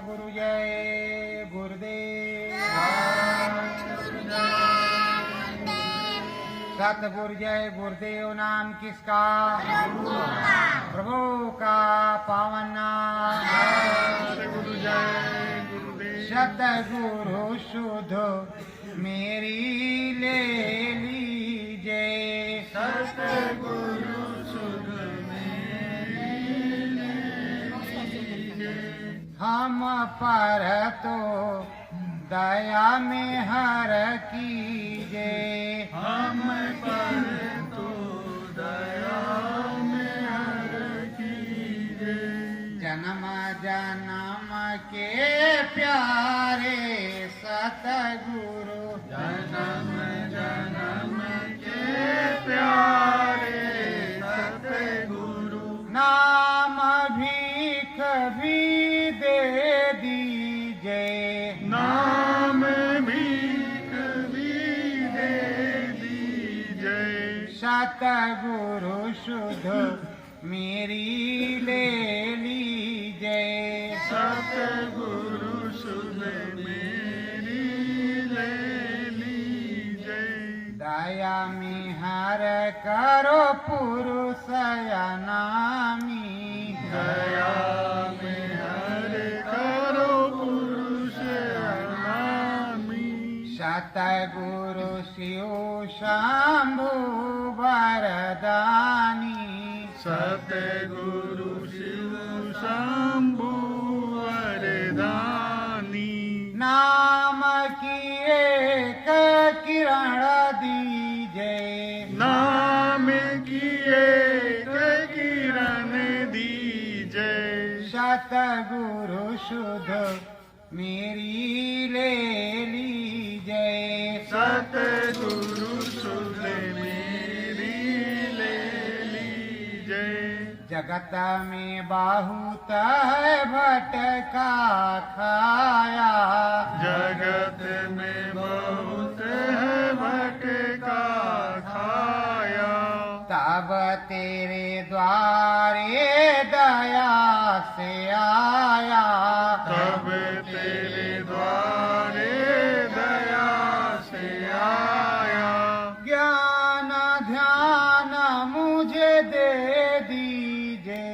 गुरु जय गुरुदेव। सतगुरु जय गुरुदेव नाम किसका? प्रभु का पावन नाम। गुरु जय गुरुदेव। सतगुरु शुद्ध मेरी ले लीजिए। सतगुरु शुद्ध मेरी ले लीजिए। हम पर तो दया में हर कीजिए। हम पर तो दया में हर कीजिए। जन्म जन्म के प्यारे सतगुरु, जन्म जन्म के प्यारे सतगुरु, नाम भीख भी दे दीजिए। नाम भीख भी दे दीजिए। सतगुरु शुद्ध मेरी ले लीजिए। सतगुरु शुद्ध मेरी ले लीजिए। दया में हर करो पुरुष अनामी। दया में हर करो पुरुष अनामी। सतगुरु शिव शंभु वरदानी। सतगुरु शिव शंभु वरदानी। नाम की एक किरण दीजिए। नाम की एक किरण दीजिए। सतगुरु शुद्ध मेरी ले लीजिए। सतगुरु शुद्ध मेरी ले लीजिए। जगत में बहुत है भटका खाया। जगत में बहुत है भटका खाया। तब तेरे द्वारे दया से आया। तब तेरे द्वारे दया से आया। ज्ञान ध्यान मुझे दे दीजिए।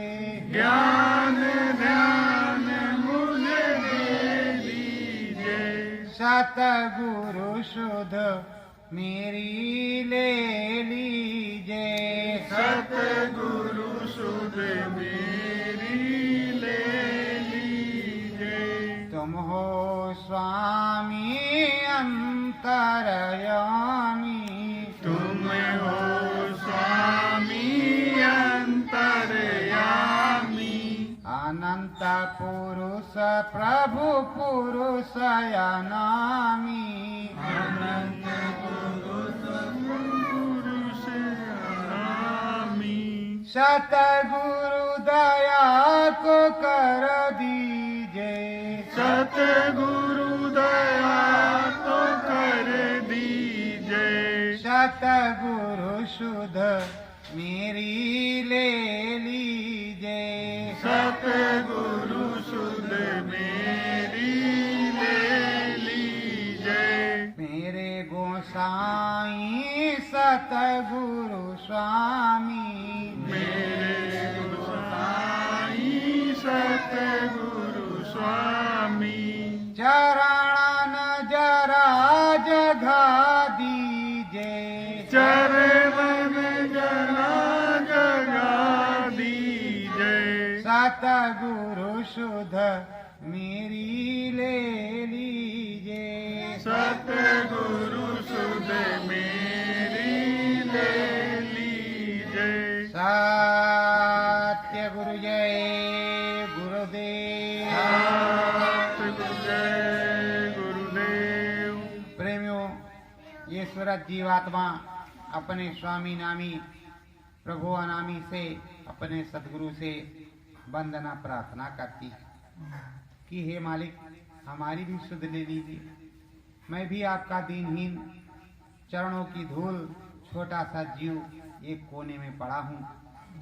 ज्ञान ध्यान मुझे दे दीजिए। सतगुरु शुद्ध मेरी ले लीजिए। सतगुरु शुद्ध मेरी ले लीजिए। तुम हो स्वामी अंतर्यामी। तुम हो स्वामी अंतर्यामी। अनंत पुरुष प्रभु पुरुष अनामी। अनंत पुरुष पुरुष अनामी। सतगुरु दया को कर दीजिए। सतगुरु दया तो कर दीजिए। सतगुरु शुद्ध मेरी ले लीजिए। सतगुरु शुद्ध मेरी ले लीजिए। मेरे गोसाई सतगुरु स्वामी। मेरे गोसाई सतगुरु स्वामी। चरण जरा जगा दीजिए। चरण जरा जगा दीजिए। सतगुरु शुद्ध मेरी ले लीजिए। सतगुरु शुद्ध मेरी ले लीजिए। सत्य गुरु जय गुरुदेव। सतगुरु जय गुरुदेव। प्रेमियों, ये सूरत जीवात्मा अपने स्वामी नामी प्रभु अनामी से अपने सदगुरु से वंदना प्रार्थना करती कि हे मालिक, हमारी भी सुध ले लीजिए। मैं भी आपका दीनहीन चरणों की धूल छोटा सा जीव एक कोने में पड़ा हूँ,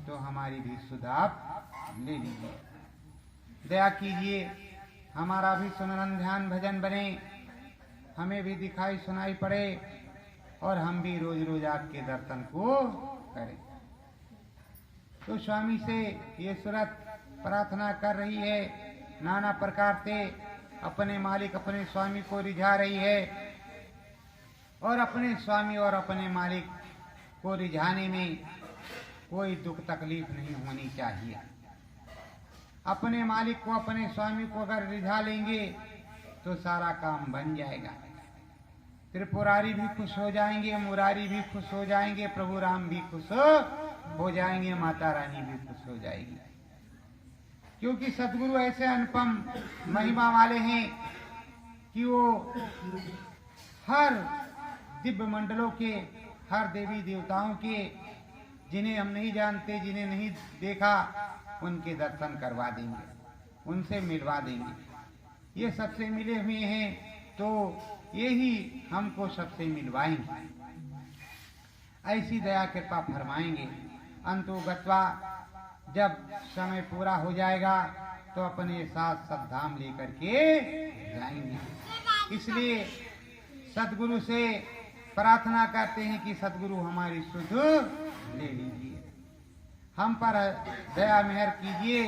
तो हमारी भी सुध आप ले लीजिए। दया कीजिए, हमारा भी सुमरन ध्यान भजन बने, हमें भी दिखाई सुनाई पड़े और हम भी रोज रोज आपके दर्शन को करें। तो स्वामी से ये सूरत प्रार्थना कर रही है, नाना प्रकार से अपने मालिक अपने स्वामी को रिझा रही है और अपने स्वामी और अपने मालिक को रिझाने में कोई दुख तकलीफ नहीं होनी चाहिए। अपने मालिक को अपने स्वामी को अगर रिझा लेंगे तो सारा काम बन जाएगा। त्रिपुरारी भी खुश हो जाएंगे, मुरारी भी खुश हो जाएंगे, प्रभु राम भी खुश हो जाएंगे, माता रानी भी खुश हो जाएगी। क्योंकि सदगुरु ऐसे अनुपम महिमा वाले हैं कि वो हर दिव्य मंडलों के, हर देवी देवताओं के, जिन्हें हम नहीं जानते, जिन्हें नहीं देखा, उनके दर्शन करवा देंगे, उनसे मिलवा देंगे। ये सबसे मिले हुए हैं तो ये ही हमको सबसे मिलवाएंगे, ऐसी दया कृपा फरमाएंगे। अंतो गत्वा जब समय पूरा हो जाएगा तो अपने साथ सब धाम लेकर के जाएंगे। इसलिए सदगुरु से प्रार्थना करते हैं कि सदगुरु हमारी सुध ले लीजिए, हम पर दया मेहर कीजिए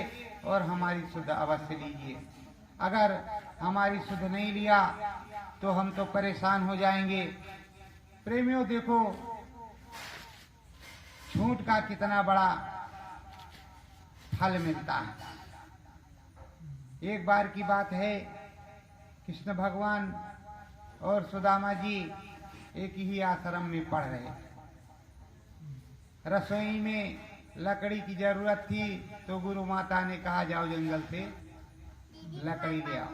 और हमारी सुध अवश्य लीजिए। अगर हमारी सुध नहीं लिया तो हम तो परेशान हो जाएंगे। प्रेमियों देखो, झूठ का कितना बड़ा फल मिलता है। एक बार की बात है, कृष्ण भगवान और सुदामा जी एक ही आश्रम में पढ़ रहे। रसोई में लकड़ी की जरूरत थी तो गुरु माता ने कहा जाओ जंगल से लकड़ी ले आओ।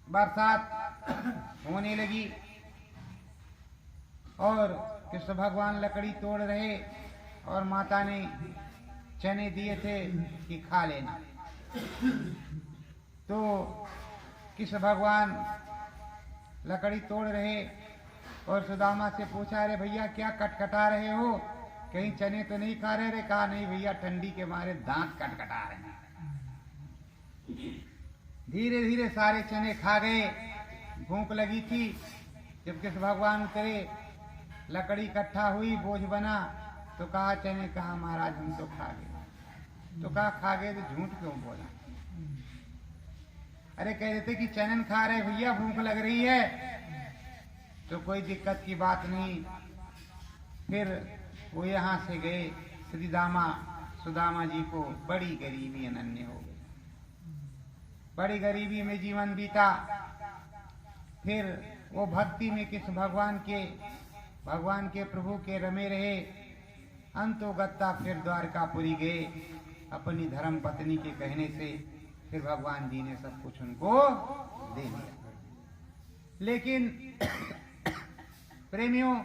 बरसात होने लगी और कृष्ण भगवान लकड़ी तोड़ रहे और माता ने चने दिए थे कि खा लेना। तो कृष्ण भगवान लकड़ी तोड़ रहे और सुदामा से पूछा, अरे भैया क्या कटकटा रहे हो, कहीं चने तो नहीं खा रहे? कहा नहीं भैया, ठंडी के मारे दांत कटकटा रहे हैं। धीरे धीरे सारे चने खा गए, भूख लगी थी। जब कृष्ण भगवान उतरे, लकड़ी इकट्ठा हुई, बोझ बना, तो कहा चने, कहा महाराज हम तो खा गए। तो कहा खा गए तो झूठ क्यों बोला? अरे कह देते कि चनन खा रहे भैया, भूख लग रही है तो कोई दिक्कत की बात नहीं। फिर वो यहाँ से गए, सुदामा जी को बड़ी गरीबी अनन्य हो गई, बड़ी गरीबी में जीवन बीता। फिर वो भक्ति में कृष्ण भगवान के प्रभु के रमे रहे। अंतोगत्ता फिर द्वारकापुरी गए अपनी धर्म पत्नी के कहने से। फिर भगवान जी ने सब कुछ उनको दे दिया। लेकिन प्रेमियों,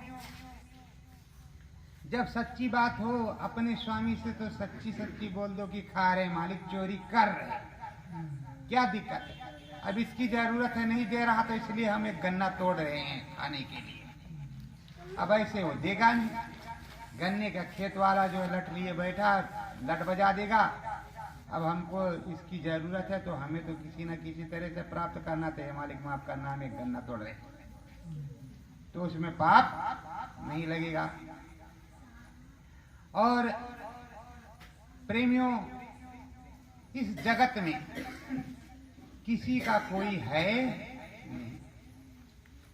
जब सच्ची बात हो अपने स्वामी से तो सच्ची सच्ची बोल दो कि खा रहे मालिक, चोरी कर रहे, क्या दिक्कत है? अब इसकी जरूरत है, नहीं दे रहा तो इसलिए हम एक गन्ना तोड़ रहे हैं खाने के लिए। अब ऐसे वो देगा नहीं। गन्ने का खेत वाला जो लट लिए बैठा, लट बजा देगा। अब हमको इसकी जरूरत है तो हमें तो किसी न किसी तरह से प्राप्त करना चाहिए। मालिक माफ करना, हम एक गन्ना तोड़ रहे हैं, तो उसमें पाप नहीं लगेगा। और प्रेमियों, इस जगत में किसी का कोई है नहीं।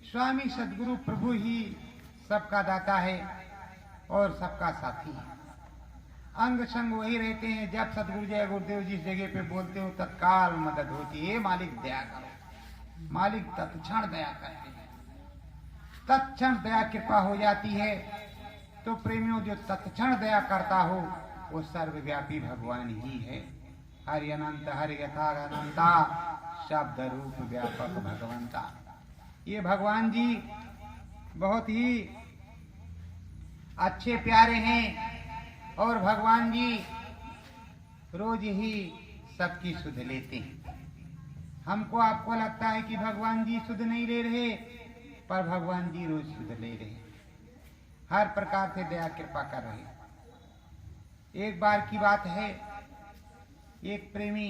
स्वामी सदगुरु प्रभु ही सबका दाता है और सबका साथी है। अंग संग वही रहते हैं। जब सदगुरु जय गुरुदेव जिस जगह पे बोलते हो तत्काल मदद होती है। मालिक दया करो, मालिक तत्क्षण दया करते हैं, तत्क्षण दया कृपा हो जाती है। तो प्रेमियों, जो तत्क्षण दया करता हो वो सर्वव्यापी भगवान ही है। हरि अनंत हरि यथा अनंता, शब्द रूप व्यापक भगवंता। ये भगवान जी बहुत ही अच्छे प्यारे हैं और भगवान जी रोज ही सबकी सुध लेते हैं। हमको आपको लगता है कि भगवान जी सुध नहीं ले रहे, पर भगवान जी रोज सुध ले रहे, हर प्रकार से दया कृपा कर रहे। एक बार की बात है, एक प्रेमी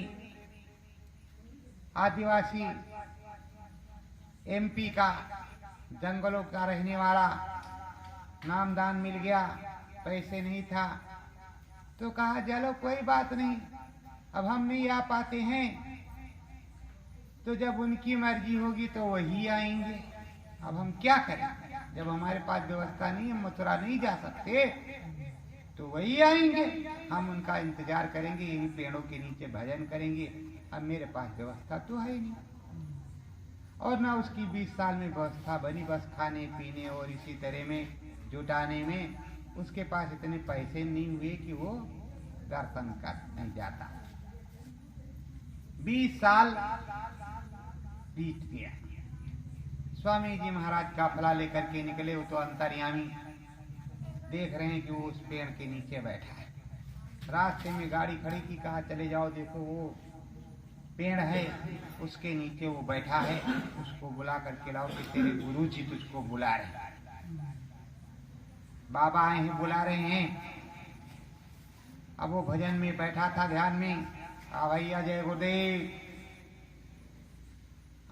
आदिवासी एमपी का, जंगलों का रहने वाला, नामदान मिल गया, पैसे नहीं था तो कहा चलो कोई बात नहीं, अब हम नहीं आ पाते हैं तो जब उनकी मर्जी होगी तो वही आएंगे, अब हम क्या करें, जब हमारे पास व्यवस्था नहीं है, मथुरा नहीं जा सकते तो वही आएंगे, हम उनका इंतजार करेंगे, यही पेड़ों के नीचे भजन करेंगे, अब मेरे पास व्यवस्था तो है नहीं। और ना उसकी 20 साल में व्यवस्था बनी, बस खाने पीने और इसी तरह में जुटाने में उसके पास इतने पैसे नहीं हुए कि वो दर्शन कर नहीं जाता। 20 साल बीत गया। स्वामी जी महाराज काफला लेकर के निकले, वो तो अंतर्यामी, देख रहे हैं कि वो उस पेड़ के नीचे बैठा है। रास्ते में गाड़ी खड़ी की, कहा चले जाओ देखो वो पेड़ है उसके नीचे वो बैठा है, उसको बुला करके लाओ कि तेरे गुरु जी तुझको बुला रहे हैं, बाबा आए हैं बुला रहे हैं। अब वो भजन में बैठा था, ध्यान में, आ भैया जय गुरुदेव,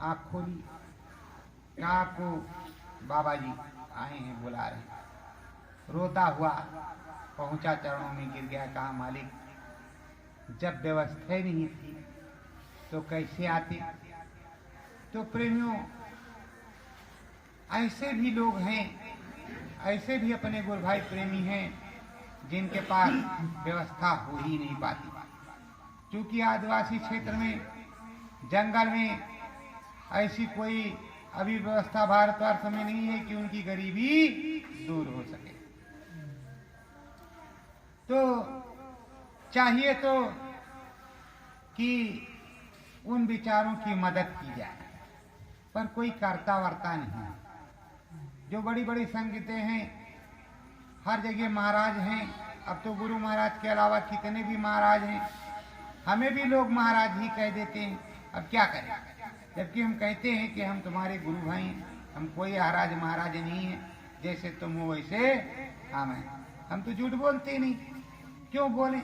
आँख खोली, आपको बाबा जी आए हैं बुला रहे हैं। रोता हुआ पहुंचा, चरणों में गिर गया, कहा मालिक जब व्यवस्था ही नहीं थी तो कैसे आते। तो प्रेमियों, ऐसे भी लोग हैं, ऐसे भी अपने गुरु भाई प्रेमी हैं जिनके पास व्यवस्था हो ही नहीं पाती, क्योंकि आदिवासी क्षेत्र में, जंगल में ऐसी कोई अभी व्यवस्था भारतवर्ष में नहीं है कि उनकी गरीबी दूर हो सके। तो चाहिए तो कि उन विचारों की मदद की जाए, पर कोई करता वर्ता नहीं। जो बड़ी बड़ी संगीतें हैं, हर जगह महाराज हैं, अब तो गुरु महाराज के अलावा कितने भी महाराज हैं, हमें भी लोग महाराज ही कह देते हैं, अब क्या करें, जबकि हम कहते हैं कि हम तुम्हारे गुरु भाई हैं, हम कोई हराज महाराज नहीं है, जैसे तुम हो वैसे हम हैं। हम तो झूठ बोलते ही नहीं, क्यों बोले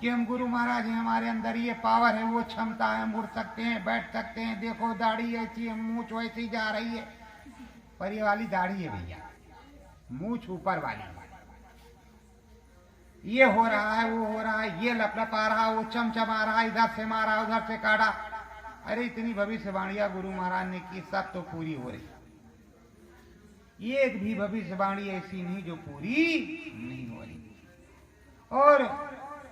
कि हम गुरु महाराज हैं, हमारे अंदर ये पावर है, वो क्षमता है, हम उड़ सकते हैं, बैठ सकते हैं, देखो दाढ़ी ऐसी है, मूछ वैसी जा रही है, पर ये वाली दाढ़ी है भैया, मूछ ऊपर वाली, ये हो रहा है, वो हो रहा है, ये लपलप आ रहा है, वो चमचमा रहा है, इधर से मारा उधर से काटा। अरे इतनी भविष्यवाणियां गुरु महाराज ने की, सब तो पूरी हो रही, एक भी भविष्यवाणी ऐसी नहीं जो पूरी नहीं हो रही। और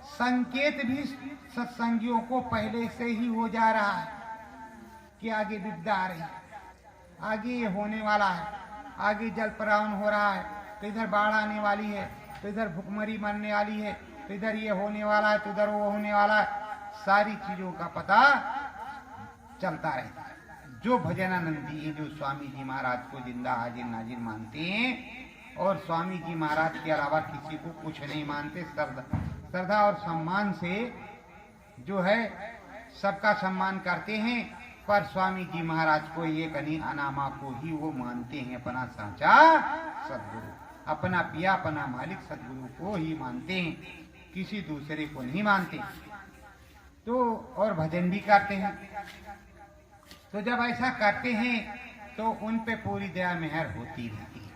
संकेत भी सत्संगियों को पहले से ही हो जा रहा है कि आगे विपदा आ रही है, आगे ये होने वाला है, आगे जल प्रवाहन हो रहा है, तो इधर बाढ़ आने वाली है, तो इधर भुखमरी मरने वाली है, तो इधर ये होने वाला है, तो इधर वो होने वाला है। सारी चीजों का पता चलता रहता है। जो भजनानंदी है, जो स्वामी जी महाराज को जिंदा हाजिर नाजिर मानते हैं और स्वामी जी महाराज के अलावा किसी को कुछ नहीं मानते, श्रद्धा और सम्मान से जो है सबका सम्मान करते हैं, पर स्वामी जी महाराज को एक अनामा को ही वो मानते हैं अपना साचा सदगुरु, अपना पिया अपना मालिक सदगुरु को ही मानते हैं, किसी दूसरे को नहीं मानते। तो और भजन भी करते हैं। तो जब ऐसा करते हैं तो उन पे पूरी दया मेहर होती रहती है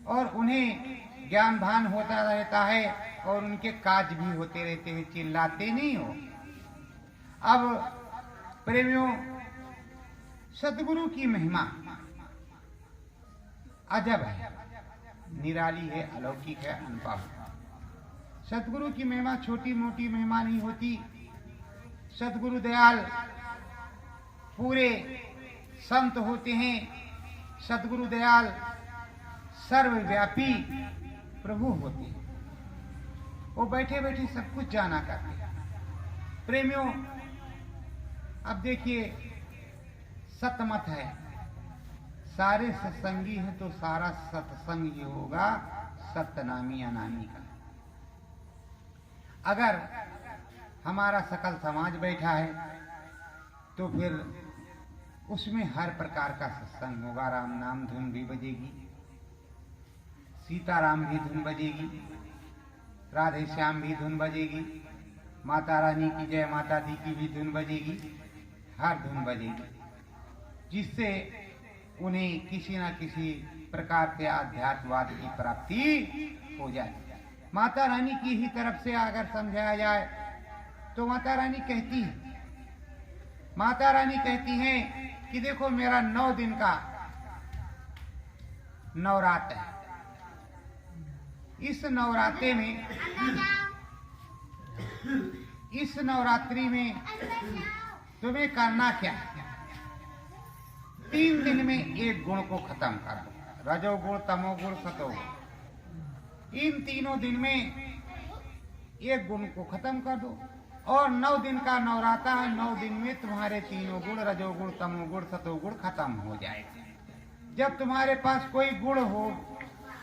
और उन्हें ज्ञान भान होता रहता है और उनके काज भी होते रहते हैं, चिल्लाते नहीं हो। अब प्रेमियों, सदगुरु की महिमा अजब है, निराली है, अलौकिक है, अनुभव। सदगुरु की महिमा छोटी मोटी महिमा नहीं होती। सदगुरु दयाल पूरे संत होते हैं। सदगुरु दयाल सर्वव्यापी प्रभु होते हैं, वो बैठे बैठे सब कुछ जाना करते हैं। प्रेमियों, अब देखिए, सतमत है, सारे सत्संगी हैं तो सारा सत्संग ये होगा सत्यनामी अनामी का। अगर हमारा सकल समाज बैठा है तो फिर उसमें हर प्रकार का सत्संग होगा। राम नाम धुन भी बजेगी, सीताराम भी धुन बजेगी, राधे श्याम भी धुन बजेगी, माता रानी की जय माता दी की भी धुन बजेगी, हर धुन बजेगी, जिससे उन्हें किसी न किसी प्रकार से आध्यात्मवाद की प्राप्ति हो जाए। माता रानी की ही तरफ से अगर समझाया जाए तो माता रानी कहती हैं कि देखो मेरा 9 दिन का नवरात्र है। इस नवरात्रि में तुम्हें करना क्या है? 3 दिन में एक गुण को खत्म कर दो, रजोगुण, तमोगुण, सतोगुण। इन तीनों दिन में एक गुण को खत्म कर दो और 9 दिन का नवरात्र है। 9 दिन में तुम्हारे तीनों गुण, रजोगुण, तमोगुण, सतोगुण खत्म हो जाएगा। जब तुम्हारे पास कोई गुण हो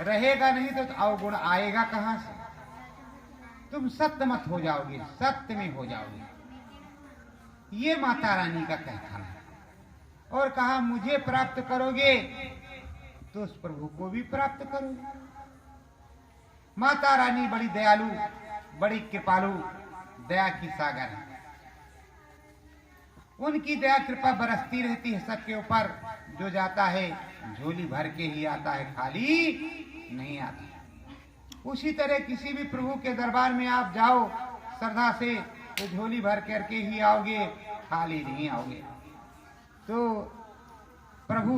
रहेगा नहीं तो अवगुण आएगा कहां से? तुम सत्यमत हो जाओगे, सत्य में हो जाओगे। ये माता रानी का कहना है। और कहा मुझे प्राप्त करोगे तो उस प्रभु को भी प्राप्त करोगे। माता रानी बड़ी दयालु, बड़ी कृपालु, दया की सागर है। उनकी दया कृपा बरसती रहती है सबके ऊपर। जो जाता है झोली भर के ही आता है, खाली नहीं आता। उसी तरह किसी भी प्रभु के दरबार में आप जाओ श्रद्धा से तो झोली भर करके ही आओगे, खाली नहीं आओगे। तो प्रभु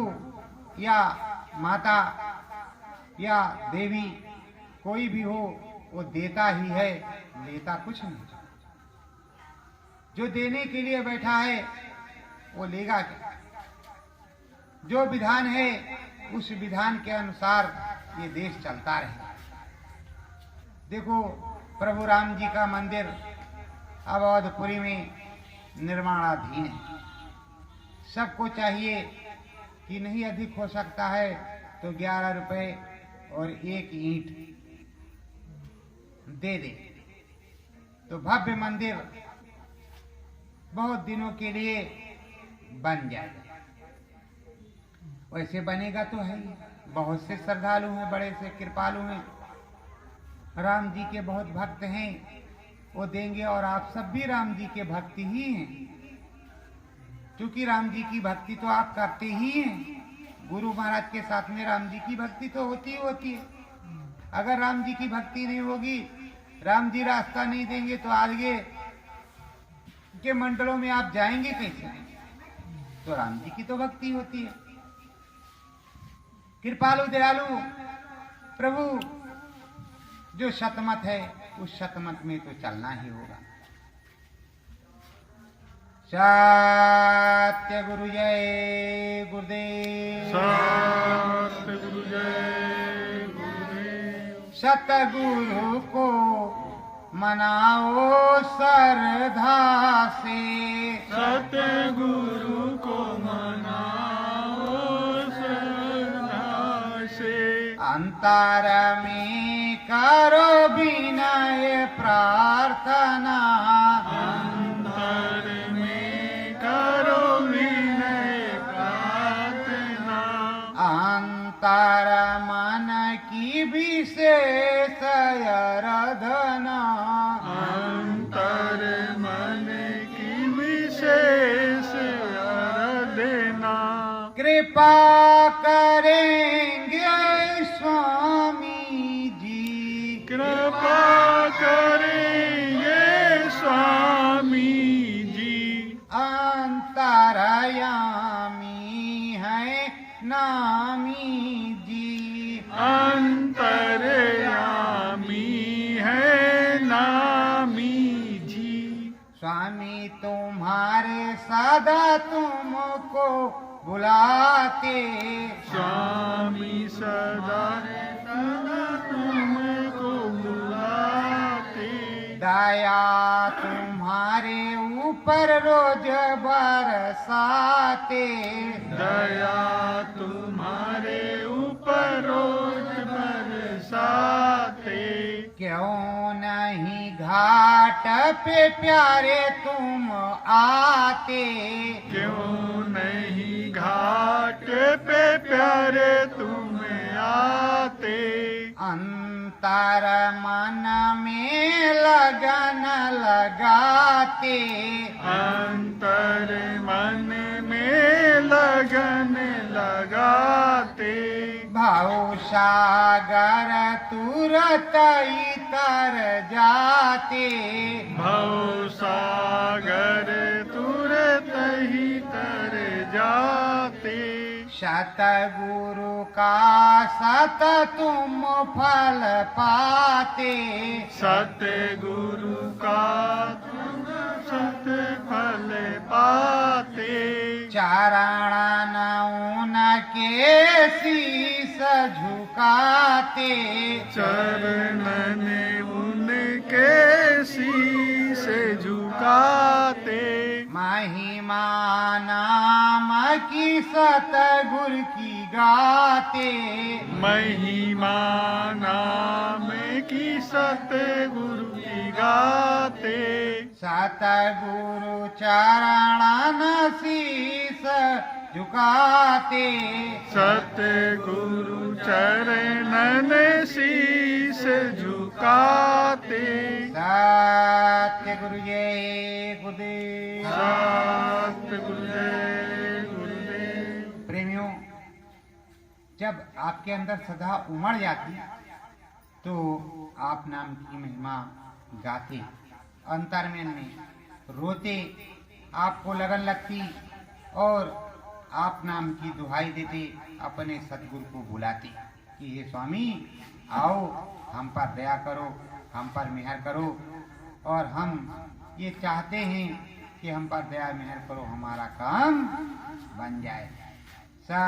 या माता या देवी कोई भी हो वो देता ही है, लेता कुछ नहीं। जो देने के लिए बैठा है वो लेगा क्या? जो विधान है उस विधान के अनुसार ये देश चलता रहेगा। देखो प्रभु राम जी का मंदिर अब अवधपुरी में निर्माणाधीन है। सबको चाहिए कि नहीं अधिक हो सकता है तो 11 रुपए और 1 ईंट दे दे तो भव्य मंदिर बहुत दिनों के लिए बन जाएगा। वैसे बनेगा तो है ही। बहुत से श्रद्धालु हैं, बड़े से कृपालु हैं, राम जी के बहुत भक्त हैं, वो देंगे। और आप सब भी राम जी के भक्ति ही हैं, क्योंकि राम जी की भक्ति तो आप करते ही हैं। गुरु महाराज के साथ में राम जी की भक्ति तो होती ही होती है। अगर राम जी की भक्ति नहीं होगी, राम जी रास्ता नहीं देंगे तो आगे के मंडलों में आप जाएंगे कैसे? तो राम जी की तो भक्ति होती है। कृपालु दयालु प्रभु जो शतमत है उस शतमत में तो चलना ही होगा। सत्य गुरु जय गुरुदेव, सत्य गुरु जय गुरुदेव। सतगुरु को मनाओ श्रद्धा से, सतगुरु को मनाओ श्रद्धा से। अंतर में करो विनय प्रार्थना, अंतर में करो विनय प्रार्थना। अंतर मन की विशेष आराधना, अंतर मन की विशेष आराधना। कृपा करेंगे स्वामी जी, कृपा करेंगे स्वामी जी। अंतरयामी है नामी जी, अंतर्यामी है नामी जी। स्वामी तुम्हारे सदा तुमको बुलाते, स्वामी सदा सदा तुमको बुलाते। दया तुम्हारे ऊपर रोज बरसाते, दया तुम्हारे ऊपर रोज बरसाते। क्यों नहीं घाट पे प्यारे तुम आते, क्यों नहीं घाट पे प्यारे तुम आते। अंतर मन में लगन लगाते, अंतर मन सागर तुरत ही तर जाते, भव सागर तुरत ही तर जाते, सतगुरु का सत तुम फल पाते, सतगुरु का तुम सत फल पाते, चरण उनके शीस झुकाते, चरणन उनके शीस झुकाते, महिमा नाम की सतगुरु की गाते, महिमा नाम की सतगुरु की गाते, सतगुरु चरणन शीस झुकाते, सतगुरु चरणन शीस झुकाते, सत्य गुरु जय गुरुदेव। सत गुरुदेव गुरुदेव। प्रेमियों, जब आपके अंदर सदा उमड़ जाती तो आप नाम की महिमा गाते, अंतर्मन में रोते, आपको लगन लगती और आप नाम की दुहाई देते, अपने सतगुरु को बुलाते कि हे स्वामी आओ, हम पर दया करो, हम पर मेहर करो, और हम ये चाहते हैं कि हम पर दया मेहर करो, हमारा काम बन जाए। सा